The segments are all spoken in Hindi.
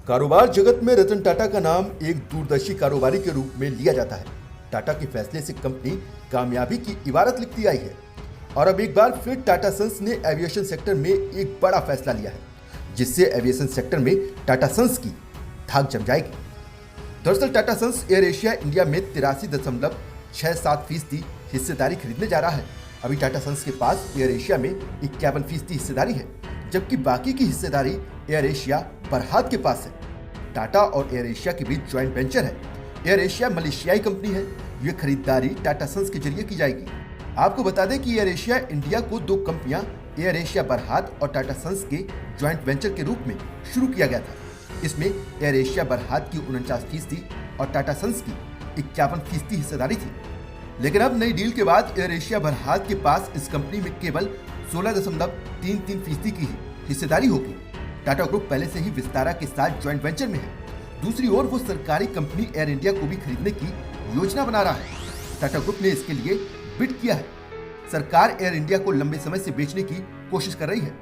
कारोबार जगत में रतन टाटा का नाम एक दूरदर्शी कारोबारी के रूप में लिया जाता है। टाटा के फैसले से कंपनी कामयाबी की इबारत लिखती आई है और अब एक बार फिर टाटा सन्स ने एविएशन सेक्टर में एक बड़ा फैसला लिया है, जिससे एविएशन सेक्टर में टाटा सन्स की धाक जम जाएगी। दरअसल Tata Sons Air Asia India में 83.67% हिस्सेदारी खरीदने जा रहा है। अभी टाटा सन्स के पास एयर एशिया में 51% हिस्सेदारी है, जबकि बाकी की हिस्सेदारी एयर एशिया बरहात के पास है। टाटा और एयर एशिया के बीच ज्वाइंट वेंचर है। एयर एशिया मलेशियाई कंपनी है। ये खरीदारी टाटा सन्स के जरिए की जाएगी। आपको बता दें कि एयर एशिया इंडिया को दो कंपनियां एयर एशिया बरहात और टाटा सन्स के ज्वाइंट वेंचर के रूप में शुरू किया गया था। इसमें एयर एशिया बरहात की 49% और टाटा सन्स की 51% हिस्सेदारी थी। लेकिन अब नई डील के बाद एयर एशिया बरहात के पास इस कंपनी में केवल 16.33% की हिस्सेदारी होगी। टाटा ग्रुप पहले से ही विस्तारा के साथ ज्वाइंट वेंचर में है। दूसरी ओर वो सरकारी कंपनी एयर इंडिया को भी खरीदने की योजना बना रहा है। टाटा ग्रुप ने इसके लिए बिड किया है। सरकार एयर इंडिया को लंबे समय से बेचने की कोशिश कर रही है।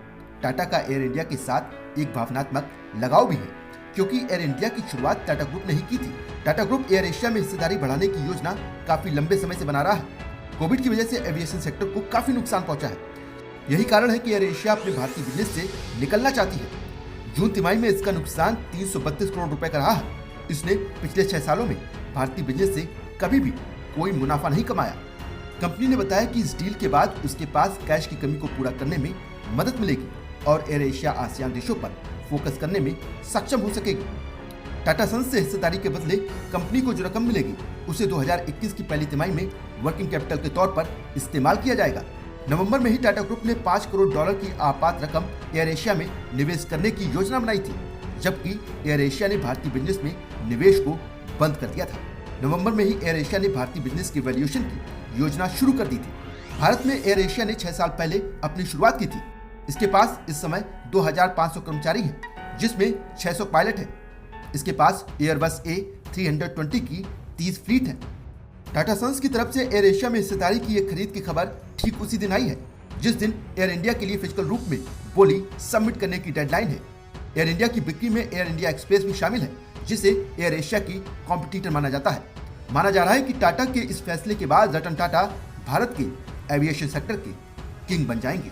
टाटा का एयर इंडिया के साथ एक भावनात्मक लगाव भी है, क्योंकि एयर इंडिया की शुरुआत टाटा ग्रुप ने ही की थी। टाटा ग्रुप एयर एशिया में हिस्सेदारी बढ़ाने की योजना काफी लंबे समय से बना रहा है। कोविड की वजह से एविएशन सेक्टर को काफी नुकसान पहुंचा है। यही कारण है कि एयर एशिया अपने भारतीय बिजनेस से निकलना चाहती है। जून तिमाही में इसका नुकसान 332 करोड़ रुपए का रहा है। इसने पिछले 6 सालों में भारतीय बिजनेस से कभी भी कोई मुनाफा नहीं कमाया। कंपनी ने बताया कि इस डील के बाद उसके पास कैश की कमी को पूरा करने में मदद मिलेगी और एयर एशिया आसियान देशों पर फोकस करने में सक्षम हो सकेगी। टाटा सन्स से हिस्सेदारी के बदले कंपनी को जो रकम मिलेगी उसे 2021 की पहली तिमाही में वर्किंग कैपिटल के तौर पर इस्तेमाल किया जाएगा। नवंबर में ही टाटा ग्रुप ने $5 करोड़ की आपात रकम एयर एशिया में निवेश करने की योजना बनाई थी, जबकि एयर एशिया ने भारतीय बिजनेस में निवेश को बंद कर दिया था। नवंबर में ही एयर एशिया ने भारतीय बिजनेस की वैल्यूएशन की योजना शुरू कर दी थी। भारत में एयर एशिया ने 6 साल पहले अपनी शुरुआत की थी। इसके पास इस समय 2500 कर्मचारी हैं, जिसमें 600 पायलट हैं। इसके पास एयरबस A320 की 30 फ्लीट है। टाटा सन्स की तरफ से एयर एशिया में हिस्सेदारी की यह खरीद की खबर ठीक उसी दिन आई है, जिस दिन एयर इंडिया के लिए फिजिकल रूप में बोली सबमिट करने की डेडलाइन है। एयर इंडिया की बिक्री में एयर इंडिया एक्सप्रेस भी शामिल है, जिसे एयर एशिया की कॉम्पिटिटर माना जाता है। माना जा रहा है कि टाटा के इस फैसले के बाद रतन टाटा भारत के एविएशन सेक्टर के किंग बन जाएंगे।